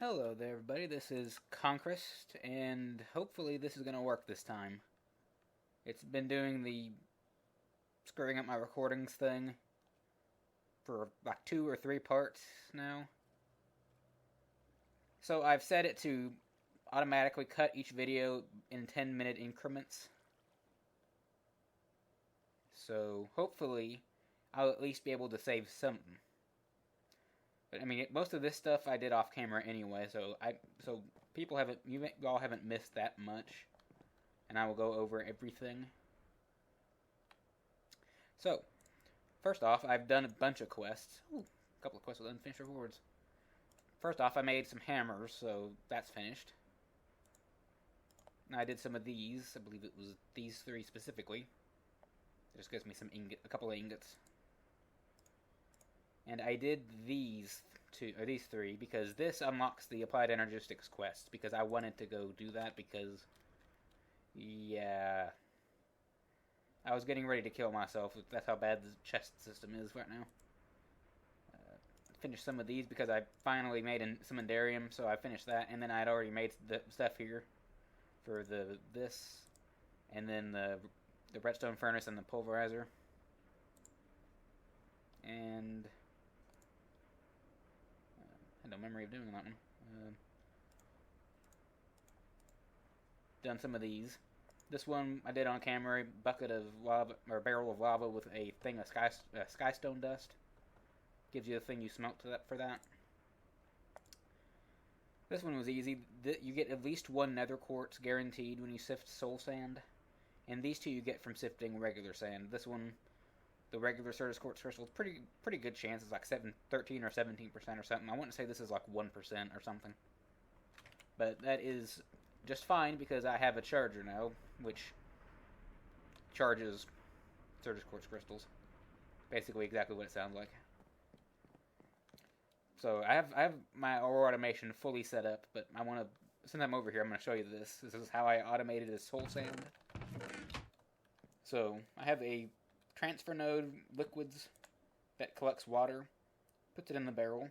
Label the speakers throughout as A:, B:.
A: Hello there, everybody. This is Conquest, and hopefully this is going to work this time. It's been doing the screwing up my recordings thing for like 2 or 3 parts now. So I've set it to automatically cut each video in 10-minute increments. So hopefully I'll at least be able to save something. But I mean, most of this stuff I did off camera anyway, so you all haven't missed that much, and I will go over everything. So, first off, I've done a bunch of quests. Ooh, a couple of quests with unfinished rewards. First off, I made some hammers, so that's finished. And I did some of these. I believe it was these 3 specifically. It just gives me a couple of ingots. And I did these 3 because this unlocks the Applied Energistics quest, because I wanted to go do that because, yeah, I was getting ready to kill myself. That's how bad the chest system is right now. Finished some of these because I finally made some Endarium, so I finished that, and then I had already made the stuff here for this, and then the redstone furnace and the pulverizer. And I had no memory of doing that one. Done some of these. This one I did on camera. Bucket of lava, or barrel of lava with a thing of skystone dust. Gives you the thing you smelt for that. This one was easy. You get at least 1 nether quartz guaranteed when you sift soul sand, and these 2 you get from sifting regular sand. This one, the regular Certus quartz crystal, pretty good chance. It's like 13 or 17% or something. I want to say this is like 1% or something. But that is just fine because I have a charger now, which charges Certus quartz crystals. Basically exactly what it sounds like. So I have my automation fully set up, but I want to, since I'm over here, I'm going to show you this. This is how I automated a soul sand. So I have a transfer node liquids that collects water, puts it in the barrel,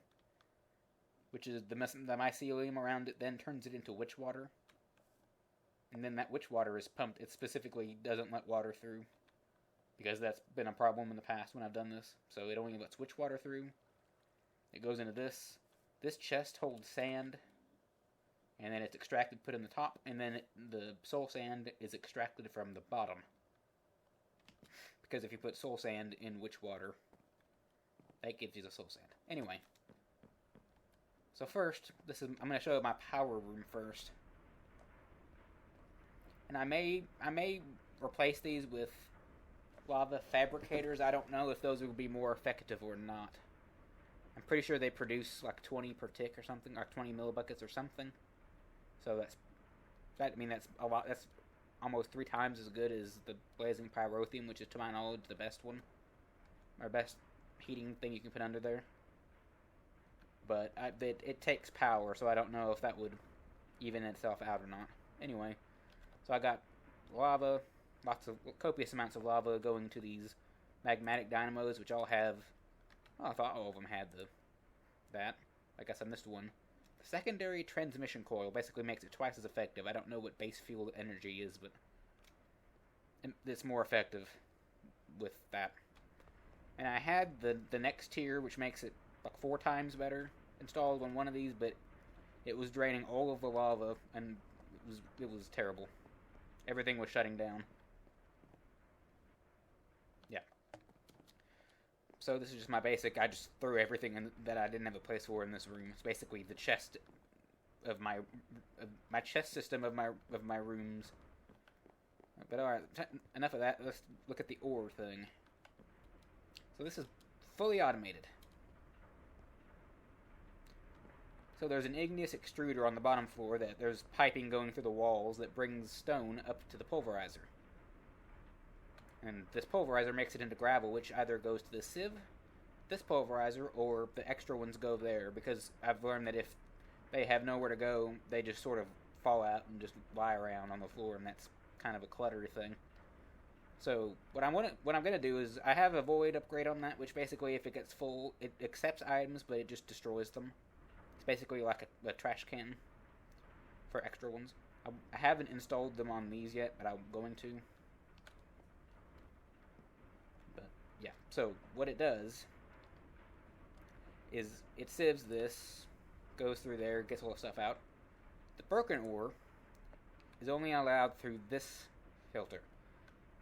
A: which is the mycelium around it then turns it into witch water, and then that witch water is pumped. It specifically doesn't let water through because that's been a problem in the past when I've done this. So it only lets witch water through. It goes into this chest holds sand, and then it's extracted, put in the top, and then the soul sand is extracted from the bottom. Because if you put soul sand in witch water, that gives you the soul sand. Anyway, so first, I'm going to show you my power room first, and I may replace these with lava fabricators. I don't know if those will be more effective or not. I'm pretty sure they produce like 20 per tick or something, or 20 millibuckets or something. So that's a lot. That's almost 3 times as good as the blazing pyrotheum, which is, to my knowledge, the best one, or best heating thing you can put under there. But it takes power, so I don't know if that would even itself out or not. Anyway, so I got lava, copious amounts of lava going to these magmatic dynamos, which all have. Oh, I thought all of them had that. I guess I missed one. The secondary transmission coil basically makes it twice as effective. I don't know what base fuel energy is, but it's more effective with that. And I had the next tier, which makes it like 4 times better, installed on one of these, but it was draining all of the lava, and it was terrible. Everything was shutting down. Yeah. So this is just my basic. I just threw everything that I didn't have a place for in this room. It's basically the chest of my chest system of my rooms. But alright, enough of that. Let's look at the ore thing. So this is fully automated. So there's an Igneous Extruder on the bottom floor that there's piping going through the walls that brings stone up to the pulverizer. And this pulverizer makes it into gravel, which either goes to the sieve, this pulverizer, or the extra ones go there, because I've learned that if they have nowhere to go, they just sort of fall out and just lie around on the floor, and that's kind of a cluttery thing. So what I'm gonna do is I have a void upgrade on that, which basically if it gets full, it accepts items, but it just destroys them. It's basically like a trash can for extra ones. I haven't installed them on these yet, but I'm going to. But yeah, so what it does is it sieves this, goes through there, gets all the stuff out. The broken ore is only allowed through this filter.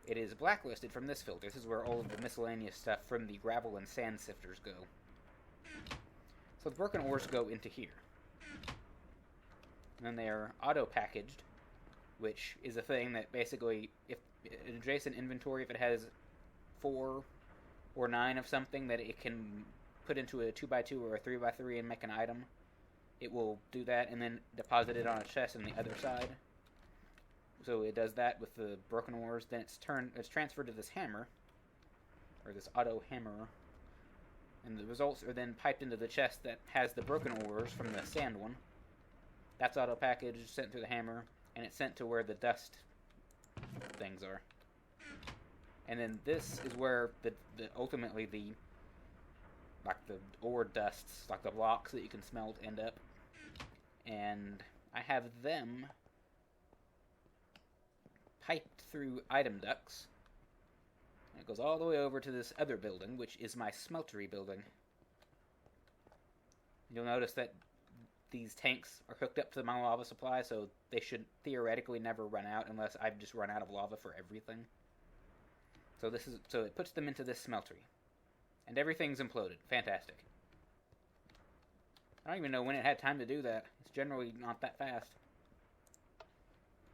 A: It is blacklisted from this filter. This is where all of the miscellaneous stuff from the gravel and sand sifters go. So the broken ores go into here. And then they are auto-packaged, which is a thing that basically, if an adjacent inventory, if it has 4 or 9 of something that it can put into a 2x2 or a 3x3 and make an item, it will do that and then deposit it on a chest on the other side. So it does that with the broken ores. Then it's transferred to this hammer, or this auto hammer, and the results are then piped into the chest that has the broken ores from the sand one. That's auto packaged, sent through the hammer, and it's sent to where the dust things are. And then this is where ultimately the ore dusts, like the blocks that you can smelt, end up. And I have them piped through item ducts. And it goes all the way over to this other building, which is my smeltery building. You'll notice that these tanks are hooked up to my lava supply, so they should theoretically never run out unless I've just run out of lava for everything. So it puts them into this smeltery. And everything's imploded. Fantastic. I don't even know when it had time to do that. It's generally not that fast.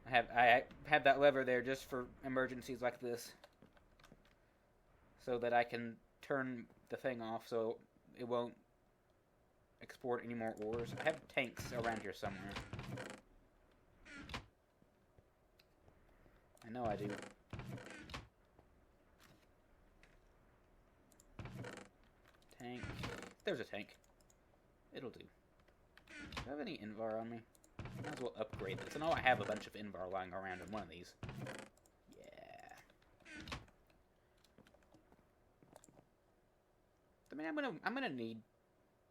A: I have that lever there just for emergencies like this, so that I can turn the thing off so it won't export any more ores. I have tanks around here somewhere. I know I do. Tank. There's a tank. It'll do. Do I have any Invar on me? Might as well upgrade this. I know I have a bunch of Invar lying around in one of these. Yeah. I mean, I'm gonna need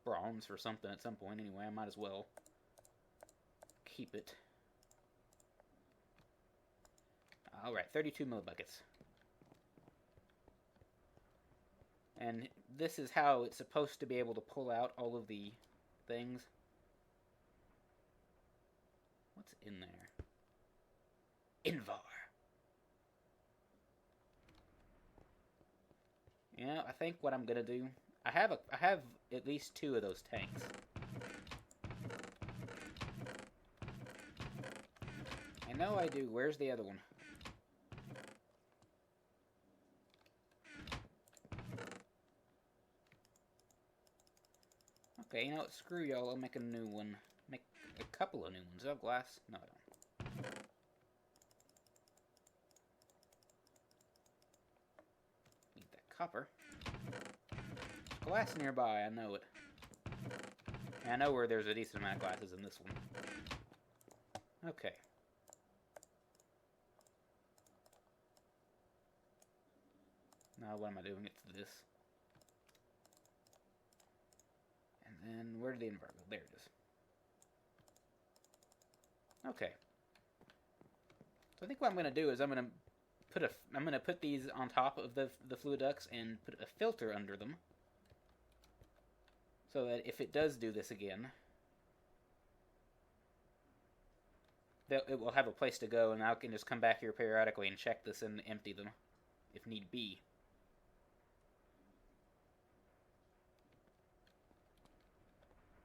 A: bronze for something at some point anyway. I might as well keep it. Alright, 32 millibuckets. And this is how it's supposed to be able to pull out all of the things. What's in there? Invar. Yeah, I think what I'm gonna do, I have at least 2 of those tanks. I know I do. Where's the other one? Okay, you know what? Screw y'all. I'll make a new one. Make a couple of new ones. Oh, glass? No, I don't. Need that copper. There's glass nearby. I know it. And I know where there's a decent amount of glasses in this one. Okay. Now what am I doing? It's this. And then, where did the Invar go? There it is. Okay. So I think what I'm going to do is I'm going to put these on top of the fluid ducts and put a filter under them, so that if it does do this again, it will have a place to go, and I can just come back here periodically and check this and empty them, if need be.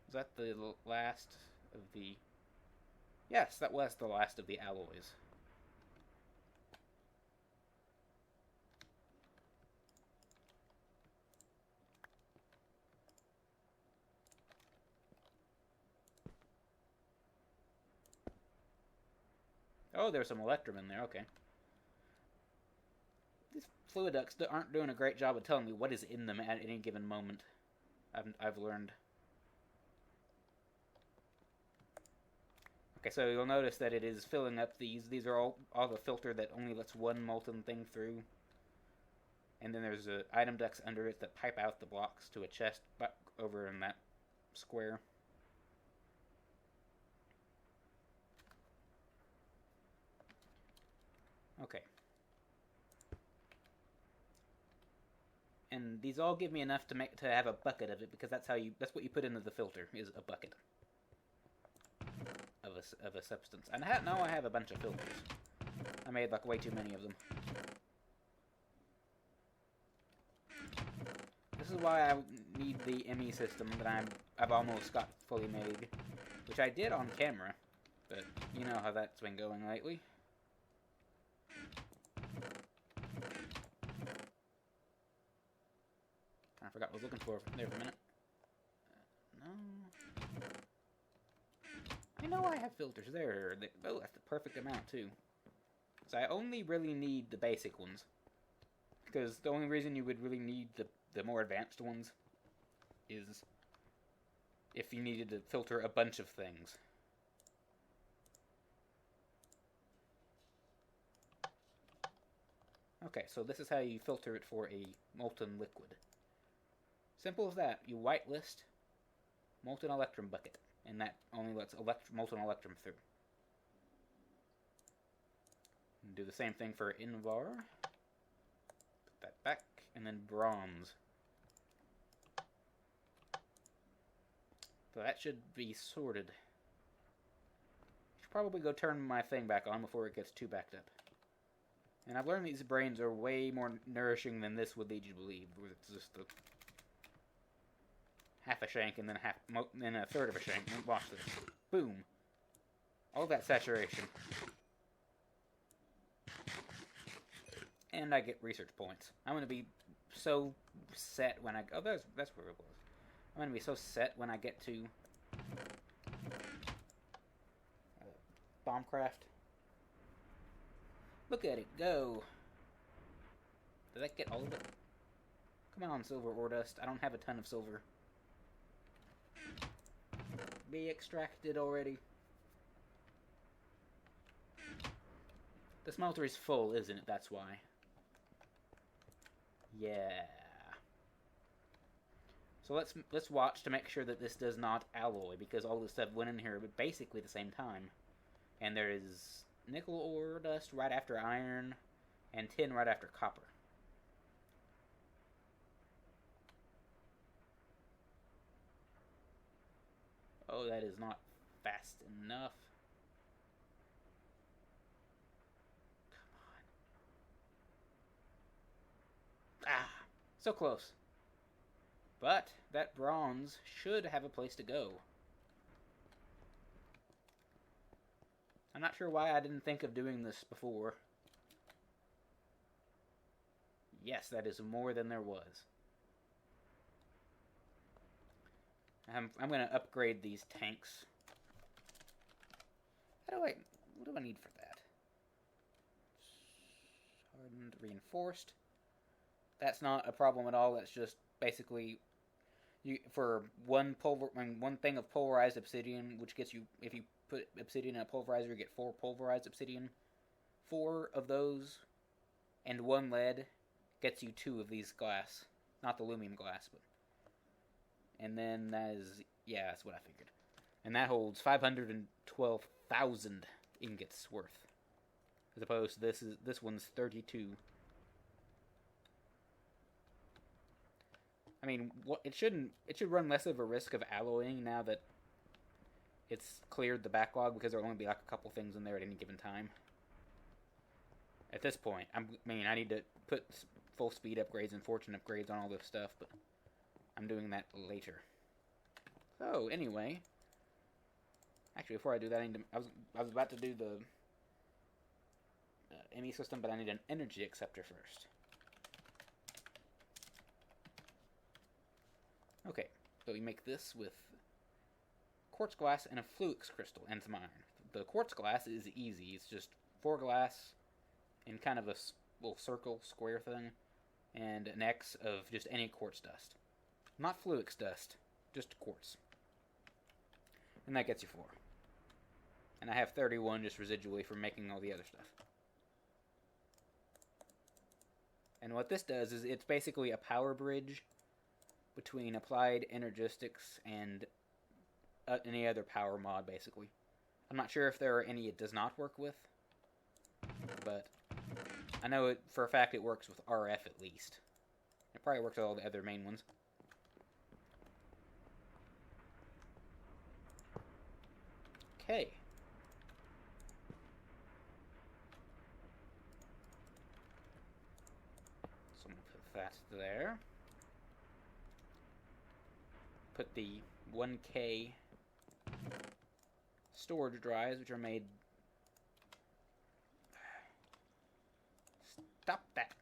A: Was that the last of the... Yes, that was the last of the alloys. Oh, there's some electrum in there, okay. These fluid ducts aren't doing a great job of telling me what is in them at any given moment. I've learned. Okay, so you'll notice that it is filling up these. These are all the filter that only lets one molten thing through. And then there's item ducts under it that pipe out the blocks to a chest over in that square. Okay. And these all give me enough to have a bucket of it, because that's what you put into the filter, is a bucket of a substance. And now I have a bunch of filters. I made like way too many of them. This is why I need the ME system that I've almost got fully made, which I did on camera, but you know how that's been going lately. I forgot what I was looking for there for a minute. No. I know I have filters there. Oh, that's the perfect amount too. So I only really need the basic ones, because the only reason you would really need the more advanced ones is if you needed to filter a bunch of things. Okay, so this is how you filter it for a molten liquid. Simple as that. You whitelist molten electrum bucket, and that only lets molten electrum through. And do the same thing for Invar. Put that back, and then bronze. So that should be sorted. Should probably go turn my thing back on before it gets too backed up. And I've learned these brains are way more nourishing than this would lead you to believe. It's just half a shank and then a third of a shank. Watch this. Boom. All that saturation. And I get research points. I'm going to be so set when I... Oh, that's where it was. I'm going to be so set when I get to Bombcraft. Look at it go. Did that get all of it? Come on, silver ore dust. I don't have a ton of silver. Be extracted already. The smelter is full, isn't it? That's why. Yeah. So let's watch to make sure that this does not alloy, because all this stuff went in here at basically the same time. And there is nickel ore dust right after iron, and tin right after copper. Oh, that is not fast enough. Come on. Ah, so close. But that bronze should have a place to go. I'm not sure why I didn't think of doing this before. Yes, that is more than there was. I'm going to upgrade these tanks. What do I need for that? Hardened, reinforced. That's not a problem at all. That's just basically for one thing of pulverized obsidian, which gets you, if you put obsidian in a pulverizer, you get 4 pulverized obsidian. 4 of those and 1 lead gets you 2 of these glass. Not the lumium glass, but... And then that is... Yeah, that's what I figured. And that holds 512,000 ingots worth. As opposed to this one's 32. I mean, it should run less of a risk of alloying now that it's cleared the backlog, because there'll only be like a couple things in there at any given time. At this point, I need to put full speed upgrades and fortune upgrades on all this stuff, but I'm doing that later. So anyway, actually before I do that, I was about to do the ME system, but I need an energy acceptor first. Okay, so we make this with quartz glass and a fluix crystal and some iron. The quartz glass is easy. It's just 4 glass in kind of a little circle, square thing, and an X of just any quartz dust. Not fluix dust, just quartz. And that gets you 4. And I have 31 just residually from making all the other stuff. And what this does is it's basically a power bridge between applied Energistics and any other power mod, basically. I'm not sure if there are any it does not work with, but I know it for a fact it works with RF at least. It probably works with all the other main ones. Okay. So I'm going to put that there. Put the 1K storage drives, which are made... Stop that!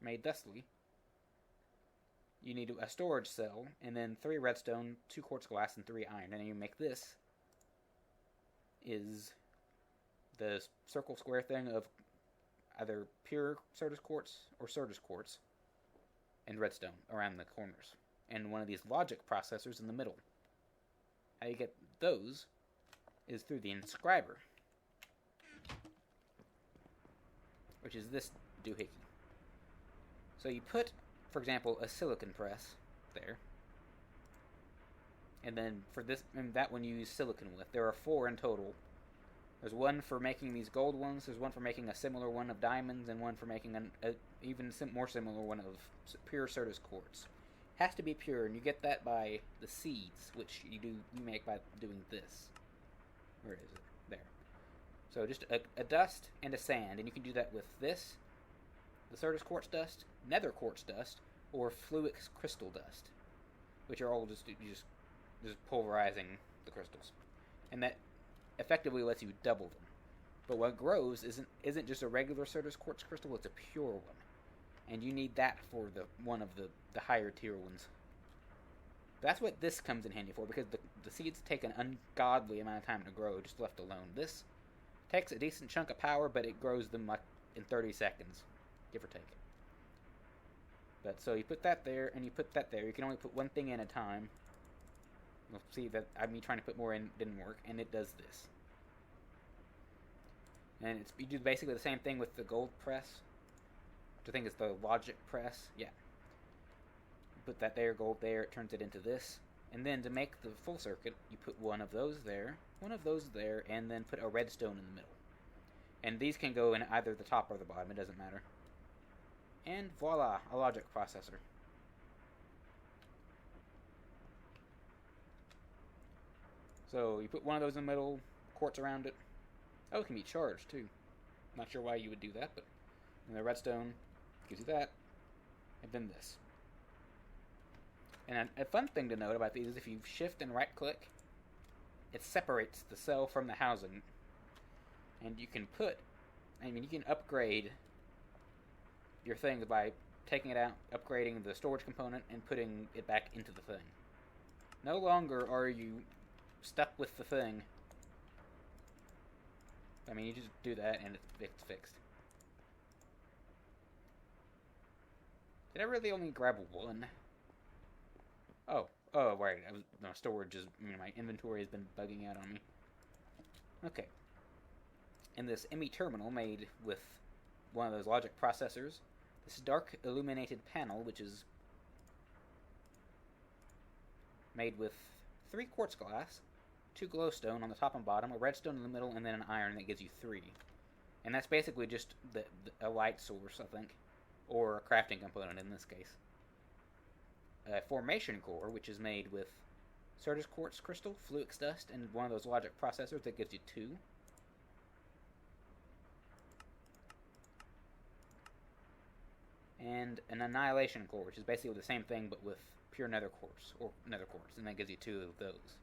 A: Made thusly. You need a storage cell, and then 3 redstone, 2 quartz glass, and 3 iron. And then you make this is the circle square thing of either pure Certus quartz or Certus quartz and redstone around the corners. And one of these logic processors in the middle. How you get those is through the inscriber, which is this doohickey. So you put, for example, a silicon press there, and then for this, and that one you use silicon with. There are 4 in total. There's one for making these gold ones, there's one for making a similar one of diamonds, and one for making an even more similar one of pure Certus quartz. Has to be pure, and you get that by the seeds, which you make by doing this. Where is it? There. So just a dust and a sand, and you can do that with this, the Certus quartz dust, nether quartz dust, or fluid crystal dust, which are all just pulverizing the crystals, and that effectively lets you double them. But what grows isn't just a regular Certus quartz crystal; it's a pure one, and you need that for one of the higher tier ones. That's what this comes in handy for, because the seeds take an ungodly amount of time to grow, just left alone. This takes a decent chunk of power, but it grows them like in 30 seconds, give or take. But so you put that there, and you put that there. You can only put one thing in at a time. You'll see that me trying to put more in didn't work, and it does this. And you do basically the same thing with the gold press, which I think is the logic press. Yeah. You put that there, gold there, it turns it into this. And then to make the full circuit, you put one of those there, and then put a redstone in the middle. And these can go in either the top or the bottom, it doesn't matter. And voila, a logic processor. So you put one of those in the middle, quartz around it. Oh, it can be charged too. Not sure why you would do that, but and the redstone gives you that, and then this. And a fun thing to note about these is if you shift and right click, it separates the cell from the housing. And you can you can upgrade your things by taking it out, upgrading the storage component, and putting it back into the thing. No longer are you stuck with the thing. I mean, you just do that and it's fixed. Did I really only grab one? Oh, right. My storage is, my inventory has been bugging out on me. Okay. And this ME terminal made with one of those logic processors. This dark illuminated panel, which is made with 3 quartz glass, 2 glowstone on the top and bottom, a redstone in the middle, and then an iron that gives you 3. And that's basically just a light source, I think, or a crafting component in this case. A formation core, which is made with Certus quartz crystal, fluix dust, and one of those logic processors that gives you 2. And an Annihilation Core, which is basically the same thing but with pure nether quartz, and that gives you 2 of those.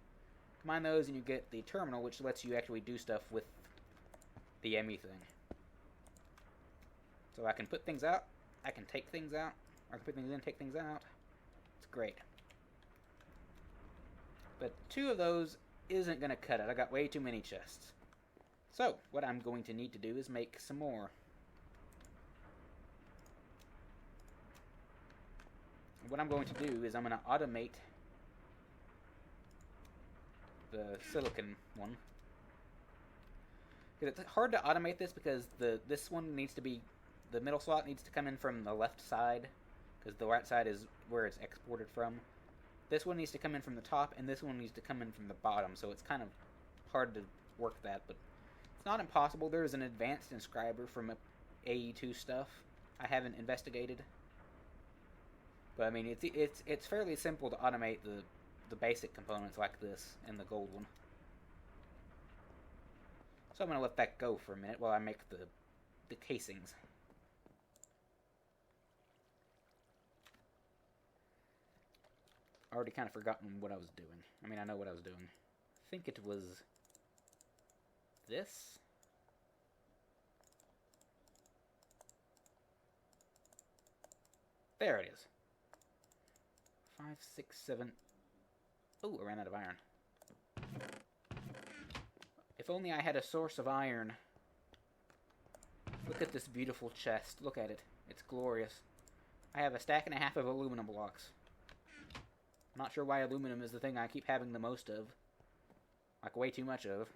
A: Combine those and you get the terminal, which lets you actually do stuff with the ME thing. So I can put things out, I can take things out, or I can put things in, take things out. It's great. But 2 of those isn't going to cut it. I got way too many chests. So, what I'm going to need to do is make some more. What I'm going to do is I'm going to automate the silicon one. Because it's hard to automate this because this one needs to be, the middle slot needs to come in from the left side, because the right side is where it's exported from. This one needs to come in from the top, and this one needs to come in from the bottom, so it's kind of hard to work that, but It's not impossible. There is an advanced inscriber from AE2 stuff I haven't investigated. But I mean, it's fairly simple to automate the basic components like this and the gold one. So I'm gonna let that go for a minute while I make the casings. I already kind of forgotten what I was doing. I mean, I know what I was doing. I think it was this. There it is. 5, 6, 7. Oh, I ran out of iron. If only I had a source of iron. Look at this beautiful chest. Look at it. It's glorious. I have a stack and a half of aluminum blocks. I'm not sure why aluminum is the thing I keep having the most of. Like, way too much of.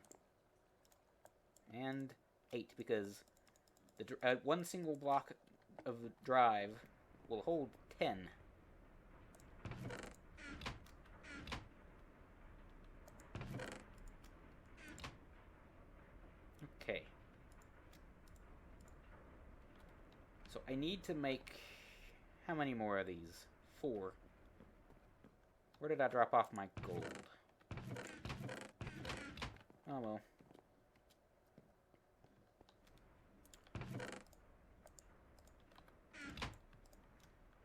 A: And 8, because the one single block of drive will hold 10. Okay. So I need to make... How many more of these? 4. Where did I drop off my gold? Oh well.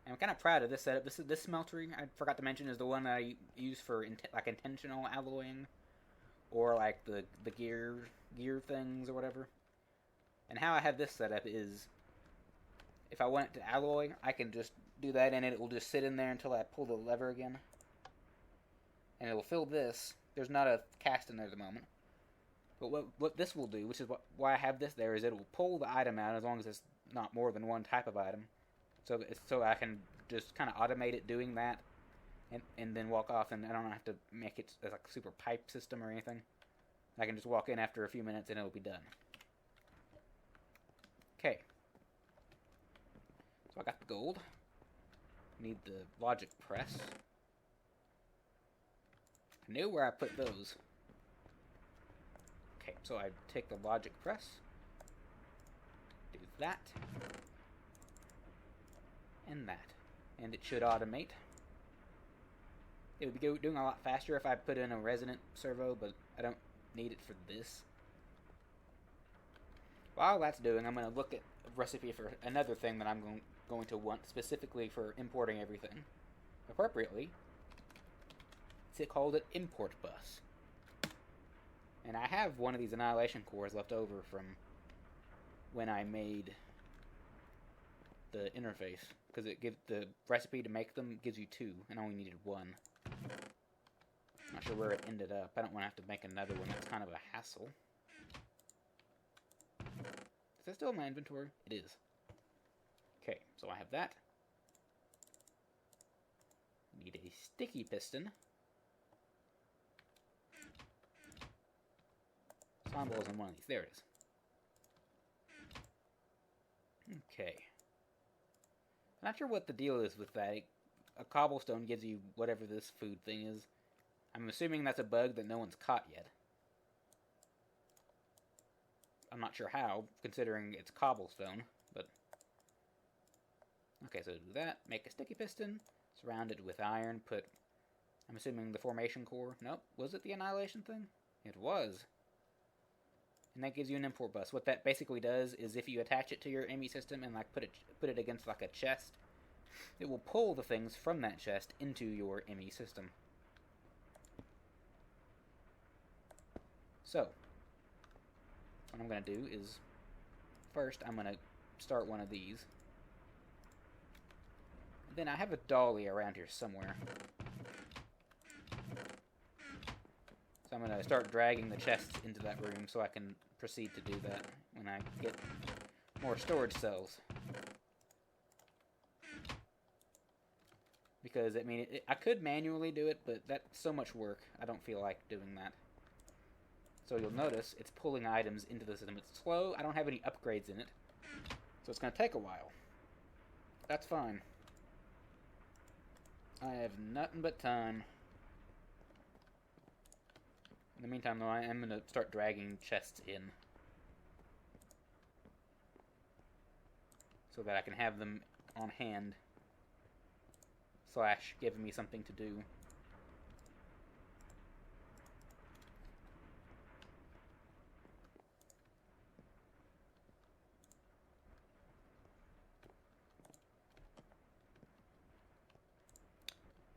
A: I'm kind of proud of this setup. This smeltery, I forgot to mention, is the one I use for like intentional alloying, or like the gear things or whatever. And how I have this set up is, if I want it to alloy, I can just do that, and it will just sit in there until I pull the lever again, and it will fill this. There's not a cast in there at the moment. But what this will do, which is why I have this there, is it will pull the item out as long as it's not more than one type of item. So I can just kind of automate it doing that, and then walk off, and I don't have to make it as like a super pipe system or anything. I can just walk in after a few minutes and it'll be done. Okay. So I got the gold. Need the logic press. I knew where I put those. Okay, so I take the logic press. Do that. And that. And it should automate. It would be doing a lot faster if I put in a resonant servo, but I don't need it for this. While that's doing, I'm going to look at a recipe for another thing that I'm going to want specifically for importing everything. Appropriately, it's called an import bus. And I have one of these Annihilation Cores left over from when I made the interface, because it gives the recipe to make them gives you 2, and I only needed 1. Not sure where it ended up. I don't want to have to make another one. That's kind of a hassle. Is that still in my inventory? It is. Okay, so I have that. Need a sticky piston. Slime ball's in one of these. There it is. Okay. I'm not sure what the deal is with that. A cobblestone gives you whatever this food thing is. I'm assuming that's a bug that no one's caught yet. I'm not sure how, considering it's cobblestone, but... Okay, so do that. Make a sticky piston. Surround it with iron. Put... I'm assuming the formation core. Nope. Was it the annihilation thing? It was. And that gives you an import bus. What that basically does is if you attach it to your ME system and like put it against like a chest, it will pull the things from that chest into your ME system. So, what I'm going to do is, first I'm going to start one of these. Then I have a dolly around here somewhere. So I'm going to start dragging the chests into that room so I can proceed to do that when I get more storage cells. Because, I mean, I could manually do it, but that's so much work. I don't feel like doing that. So you'll notice it's pulling items into the system. It's slow. I don't have any upgrades in it. So it's going to take a while. That's fine. I have nothing but time. In the meantime, though, I am going to start dragging chests in. so that I can have them on hand, slash giving me something to do.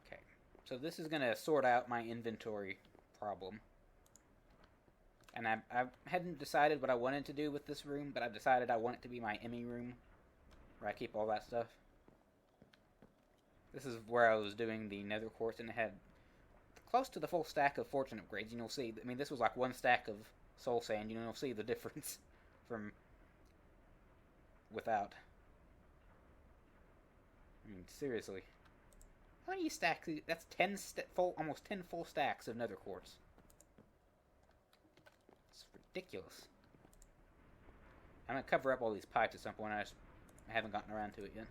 A: Okay, so this is going to sort out my inventory problem. And I hadn't decided what I wanted to do with this room, but I've decided I want it to be my Emmy room, where I keep all that stuff. This is where I was doing the nether quartz, and it had close to the full stack of fortune upgrades. And you'll see, I mean, this was like one stack of soul sand. You'll see the difference from without. I mean, seriously. How many stacks? That's 10 almost 10 full stacks of nether quartz. It's ridiculous. I'm going to cover up all these pipes at some point. I haven't gotten around to it yet.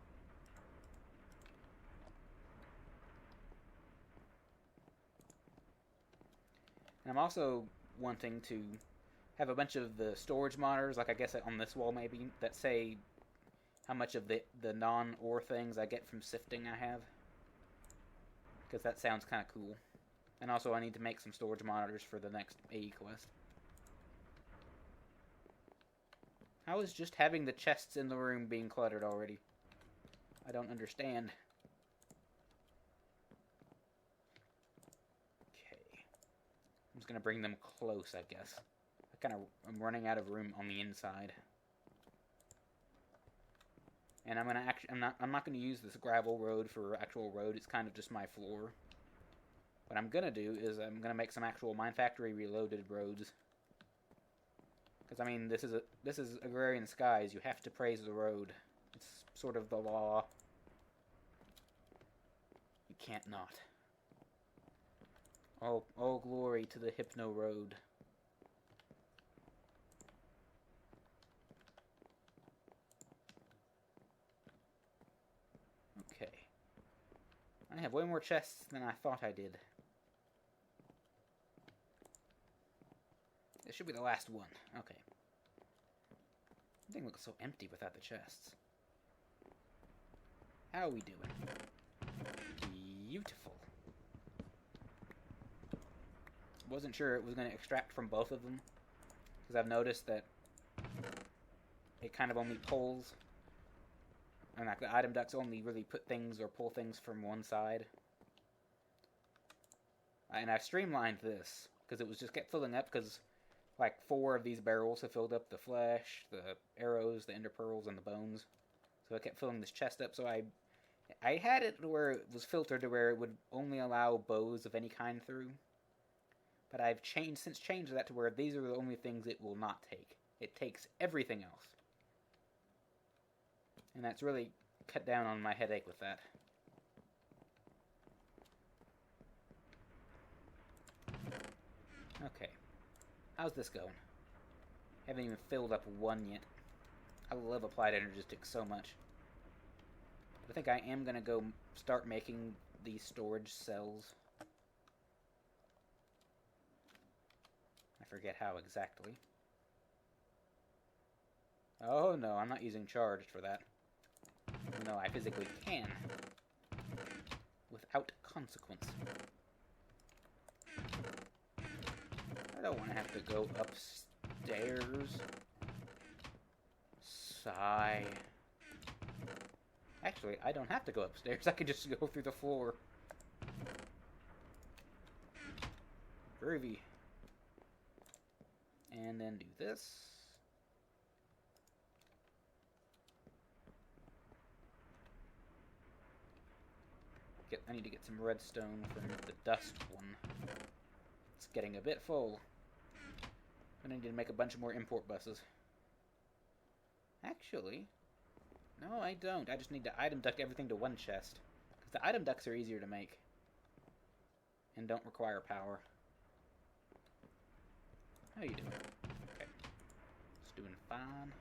A: And I'm also wanting to have a bunch of the storage monitors, like I guess on this wall maybe, that say how much of the non-ore things I get from sifting I have. Because that sounds kind of cool. And also I need to make some storage monitors for the next AE quest. How is just having the chests in the room being cluttered already? I don't understand. Okay. I'm just going to bring them close, I guess. I'm running out of room on the inside. And I'm not going to use this gravel road for actual road. It's kind of just my floor. What I'm going to do is I'm going to make some actual Mine Factory Reloaded roads. Because, I mean, this is Agrarian Skies. You have to praise the road. It's sort of the law. You can't not. All glory to the Hypno Road. Okay. I have way more chests than I thought I did. This should be the last one. Okay. The thing looks so empty without the chests. How are we doing? Beautiful. Wasn't sure it was going to extract from both of them, because I've noticed that it kind of only pulls, and like the item ducts only really put things or pull things from one side. And I've streamlined this because it was just kept filling up, because like 4 of these barrels have filled up the flesh, the arrows, the ender pearls, and the bones. So I kept filling this chest up. So I had it where it was filtered to where it would only allow bows of any kind through. But I've since changed that to where these are the only things it will not take. It takes everything else. And that's really cut down on my headache with that. Okay. How's this going? Haven't even filled up one yet. I love Applied Energistics so much. But I think I am going to go start making these storage cells. I forget how exactly. Oh no, I'm not using charged for that. No, I physically can. Without consequence. I don't want to have to go upstairs. Sigh. Actually, I don't have to go upstairs. I can just go through the floor. Groovy. And then do this. I need to get some redstone from the dust one. It's getting a bit full. I need to make a bunch more import buses. Actually, no, I don't. I just need to item duct everything to one chest. Because the item ducts are easier to make. And don't require power. How you doing? Okay. Just doing fine.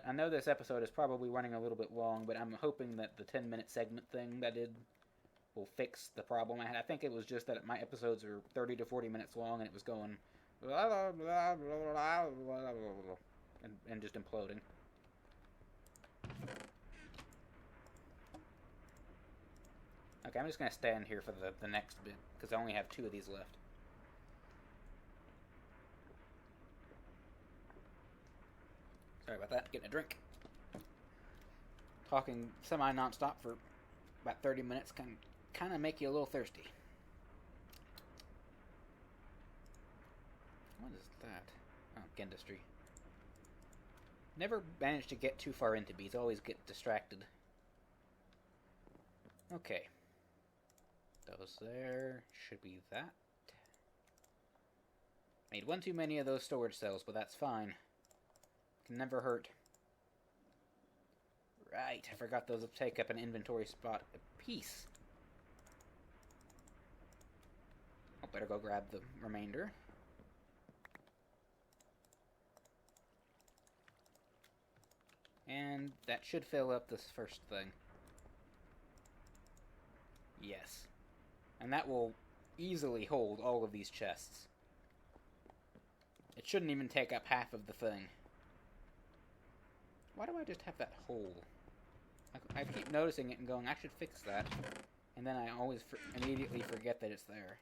A: I know this episode is probably running a little bit long, but I'm hoping that the 10-minute segment thing that I did will fix the problem I had. I think it was just that my episodes are 30 to 40 minutes long, and it was going and just imploding. Okay, I'm just going to stand here for the next bit, because I only have 2 of these left. Sorry about that, getting a drink. Talking semi-non-stop for about 30 minutes can kind of make you a little thirsty. What is that? Oh, Industry. Never managed to get too far into bees, always get distracted. Okay. Those there. Should be that. Made one too many of those storage cells, but that's fine. Can never hurt. Right, I forgot those take up an inventory spot apiece. I'll better go grab the remainder. And that should fill up this first thing. Yes. And that will easily hold all of these chests. It shouldn't even take up half of the thing. Why do I just have that hole? I keep noticing it and going, I should fix that. And then I always immediately forget that it's there.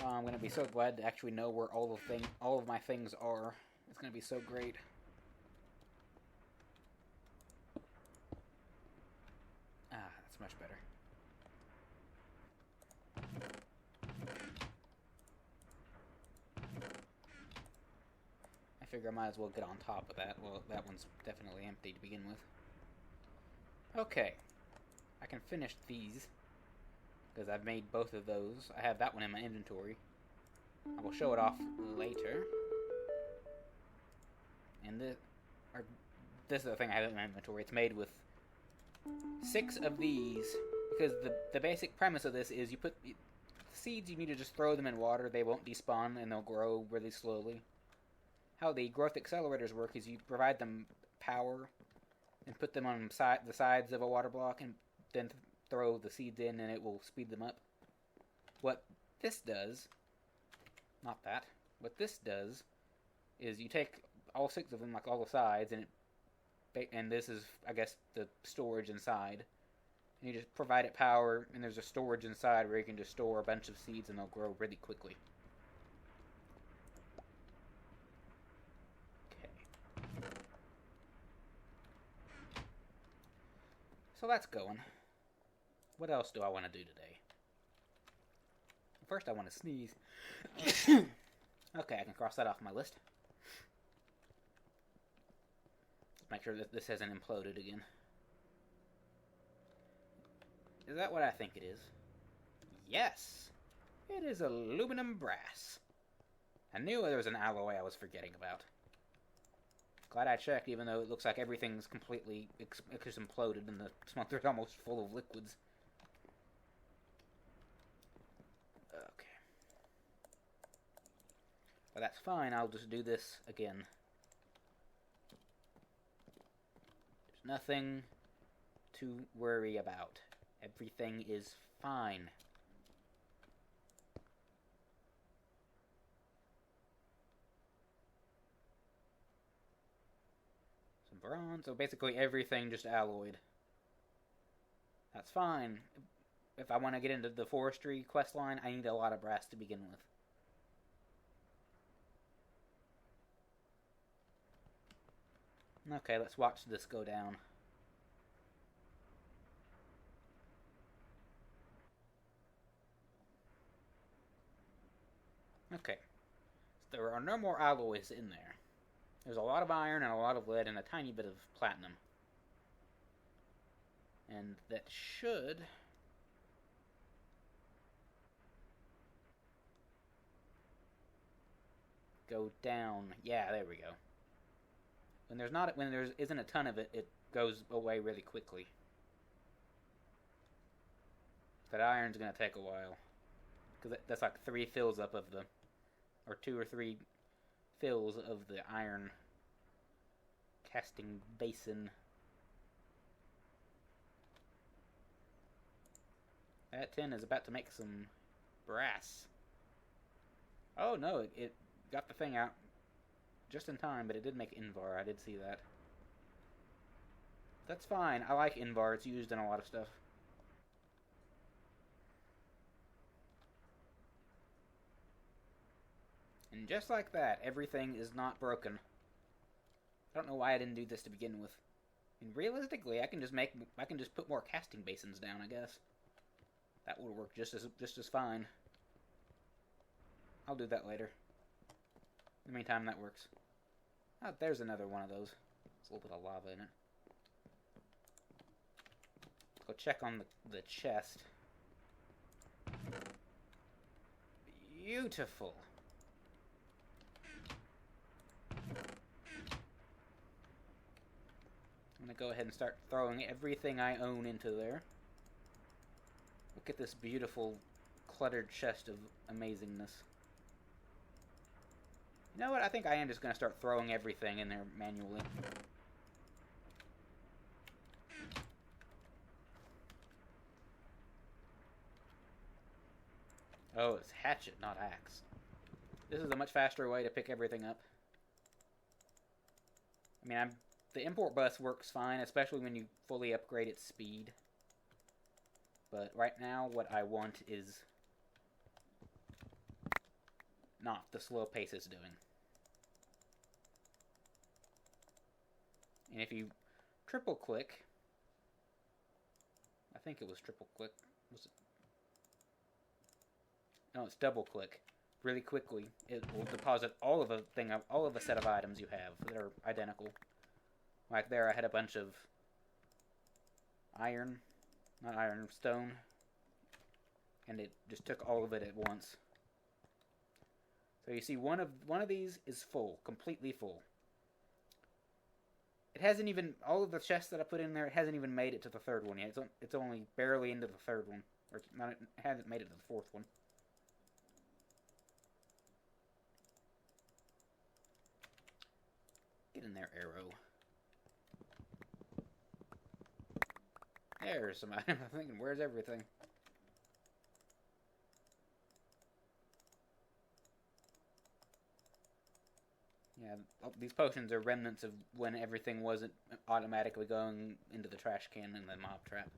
A: Oh, I'm going to be so glad to actually know where all of my things are. It's going to be so great. Ah, that's much better. I figure I might as well get on top of that. Well, that one's definitely empty to begin with. Okay. I can finish these, because I've made both of those. I have that one in my inventory. I will show it off later. And this is the thing I have in my inventory. It's made with 6 of these, because the basic premise of this is you put the seeds, you need to just throw them in water. They won't despawn, and they'll grow really slowly. How the growth accelerators work is you provide them power and put them on the sides of a water block and then throw the seeds in and it will speed them up. What this does, not that, what this does is you take all 6 of them, like all the sides, and this is, I guess, the storage inside. And you just provide it power, and there's a storage inside where you can just store a bunch of seeds and they'll grow really quickly. So that's going. What else do I want to do today? First, I want to sneeze. Okay, I can cross that off my list. Let's make sure that this hasn't imploded again. Is that what I think it is? Yes! It is aluminum brass. I knew there was an alloy I was forgetting about. Glad I checked, even though it looks like everything's completely imploded and the smelter's almost full of liquids. Okay. But that's fine, I'll just do this again. There's nothing to worry about. Everything is fine. Bronze, so basically everything just alloyed. That's fine. If I want to get into the forestry quest line, I need a lot of brass to begin with. Okay, let's watch this go down. Okay, so there are no more alloys in there. There's a lot of iron and a lot of lead and a tiny bit of platinum. And that should go down. Yeah, there we go. When there isn't a ton of it, it goes away really quickly. That iron's gonna take a while, because that's like 3 fills up of the, or 2 or 3 fills of the iron casting basin. That tin is about to make some Brass. Oh no, it got the thing out just in time, but it did make Invar. I did see that. That's fine. I like Invar. It's used in a lot of stuff. And just like that, everything is not broken. I don't know why I didn't do this to begin with. I mean, realistically, I can just put more casting basins down, I guess. That would work just as fine. I'll do that later. In the meantime, that works. Oh, there's another one of those. There's a little bit of lava in it. Let's go check on the chest. Beautiful. I'm going to go ahead and start throwing everything I own into there. Look at this beautiful, cluttered chest of amazingness. You know what? I think I am just going to start throwing everything in there manually. Oh, it's hatchet, not axe. This is a much faster way to pick everything up. I mean, the import bus works fine, especially when you fully upgrade its speed. But right now, what I want is not the slow pace it's doing. And if you triple click, I think it was triple click. Was it? No, it's double click. Really quickly, it will deposit all of a set of items you have that are identical. Like there, I had a bunch of stone, and it just took all of it at once. So you see, one of these is full, completely full. It hasn't even, all of the chests that I put in there, it hasn't even made it to the third one yet. It's only barely into the third one, or it hasn't made it to the fourth one. Get in there, arrow. There's some items. I'm thinking, where's everything? Yeah, these potions are remnants of when everything wasn't automatically going into the trash can in the mob trap.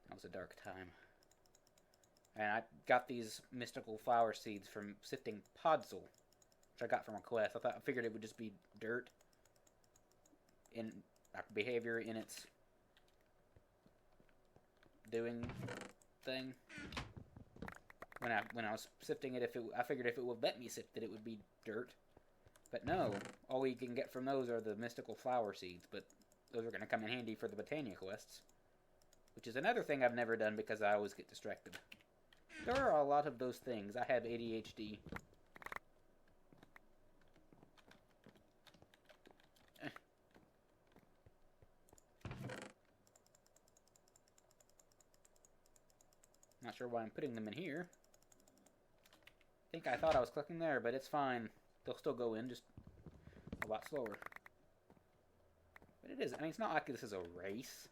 A: That was a dark time. And I got these mystical flower seeds from sifting podzol, which I got from a quest. I figured it would just be dirt in behavior in its doing thing. When I was sifting it, I figured if it would let me sift it, it would be dirt. But no, all you can get from those are the mystical flower seeds. But those are going to come in handy for the Botania quests, which is another thing I've never done because I always get distracted. There are a lot of those things. I have ADHD. Not sure why I'm putting them in here. I thought I was clicking there, but it's fine. They'll still go in, just a lot slower. But it is. I mean, it's not like this is a race.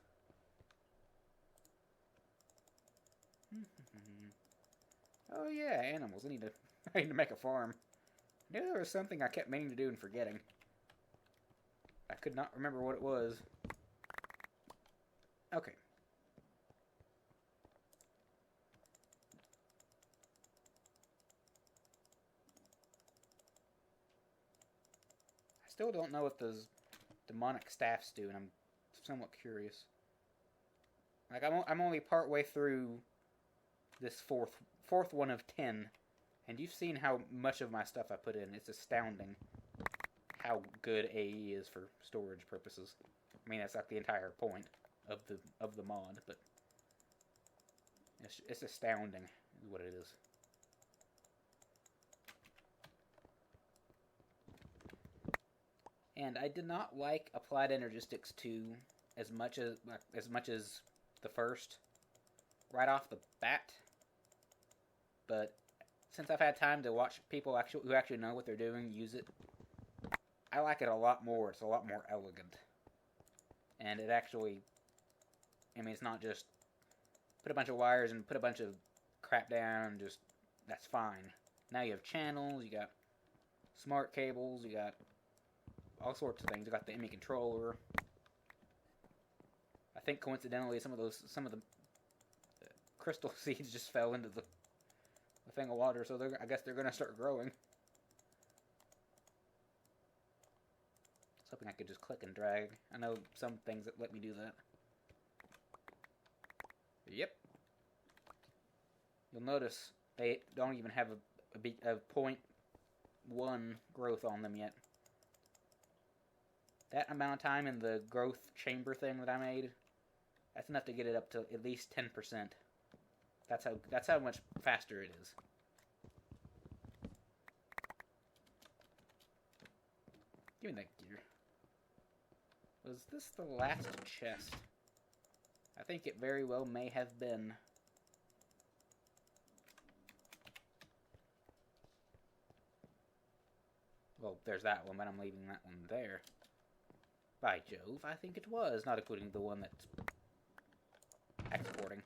A: Oh yeah, animals. I need to make a farm. I knew there was something I kept meaning to do and forgetting. I could not remember what it was. Okay. Still don't know what those demonic staffs do, and I'm somewhat curious. Like, I'm only part way through this fourth one of 10, and you've seen how much of my stuff I put in. It's astounding how good AE is for storage purposes. I mean, that's like the entire point of the mod, but it's astounding is what it is. And I did not like Applied Energistics 2 as much as the first, right off the bat. But since I've had time to watch people who actually know what they're doing use it, I like it a lot more. It's a lot more elegant. And it actually, I mean, it's not just put a bunch of wires and put a bunch of crap down, just, that's fine. Now you have channels, you got smart cables, you got all sorts of things. You got the ME controller. I think coincidentally some of the crystal seeds just fell into the thing of water, so I guess they're gonna start growing. I was hoping I could just click and drag. I know some things that let me do that. Yep. You'll notice they don't even have a 0.1 growth on them yet. That amount of time in the growth chamber thing that I made, that's enough to get it up to at least 10%. That's how much faster it is. Give me that gear. Was this the last chest? I think it very well may have been. Well, there's that one, but I'm leaving that one there. By Jove, I think it was, not including the one that's exporting.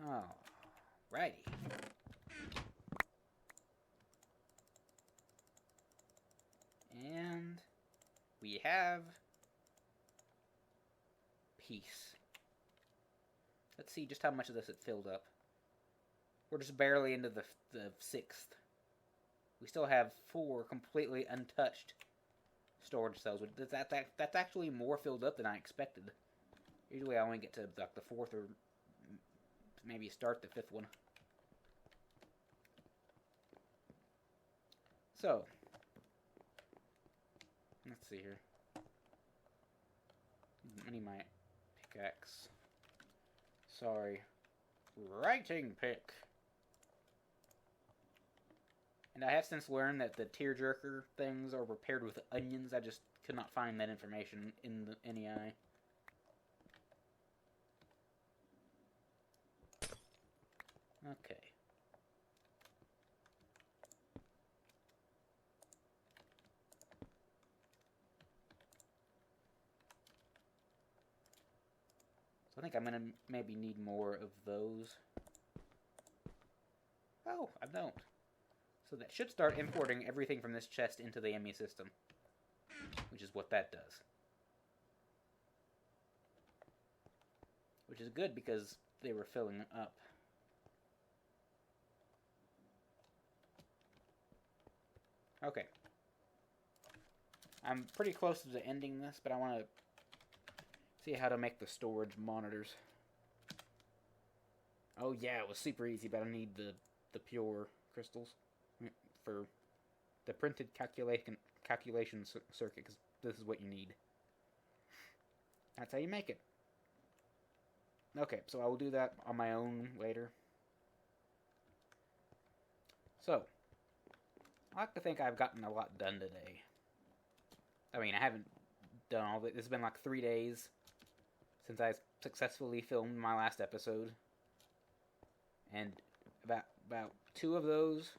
A: Alrighty. And we have peace. Let's see just how much of this it filled up. We're just barely into the 6th. We still have 4 completely untouched storage cells. That's actually more filled up than I expected. Usually I only get to like the 4th or maybe start the 5th one. So, let's see here. I need my pickaxe. Sorry. Writing pick. And I have since learned that the tearjerker things are prepared with onions. I just could not find that information in the NEI. Okay. So I think I'm going to maybe need more of those. Oh, I don't. So that should start importing everything from this chest into the ME system, which is what that does. Which is good because they were filling up. Okay. I'm pretty close to ending this, but I want to see how to make the storage monitors. Oh yeah, it was super easy, but I need the pure crystals for the printed calculation circuit, because this is what you need. That's how you make it. Okay, so I will do that on my own later. So, I like to think I've gotten a lot done today. I mean, I haven't done all of it. It's been like 3 days since I successfully filmed my last episode. And about 2 of those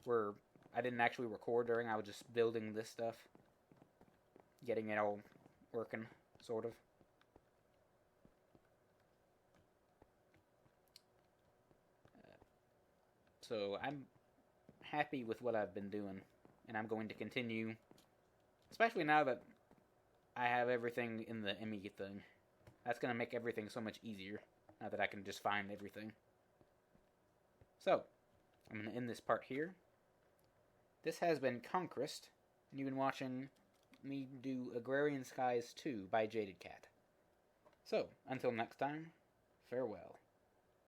A: were I didn't actually record during. I was just building this stuff, getting it all working, sort of. So I'm happy with what I've been doing, and I'm going to continue, especially now that I have everything in the ME thing. That's going to make everything so much easier, now that I can just find everything. So, I'm going to end this part here. This has been Conquest, and you've been watching me do Agrarian Skies 2 by Jaded Cat. So, until next time, farewell.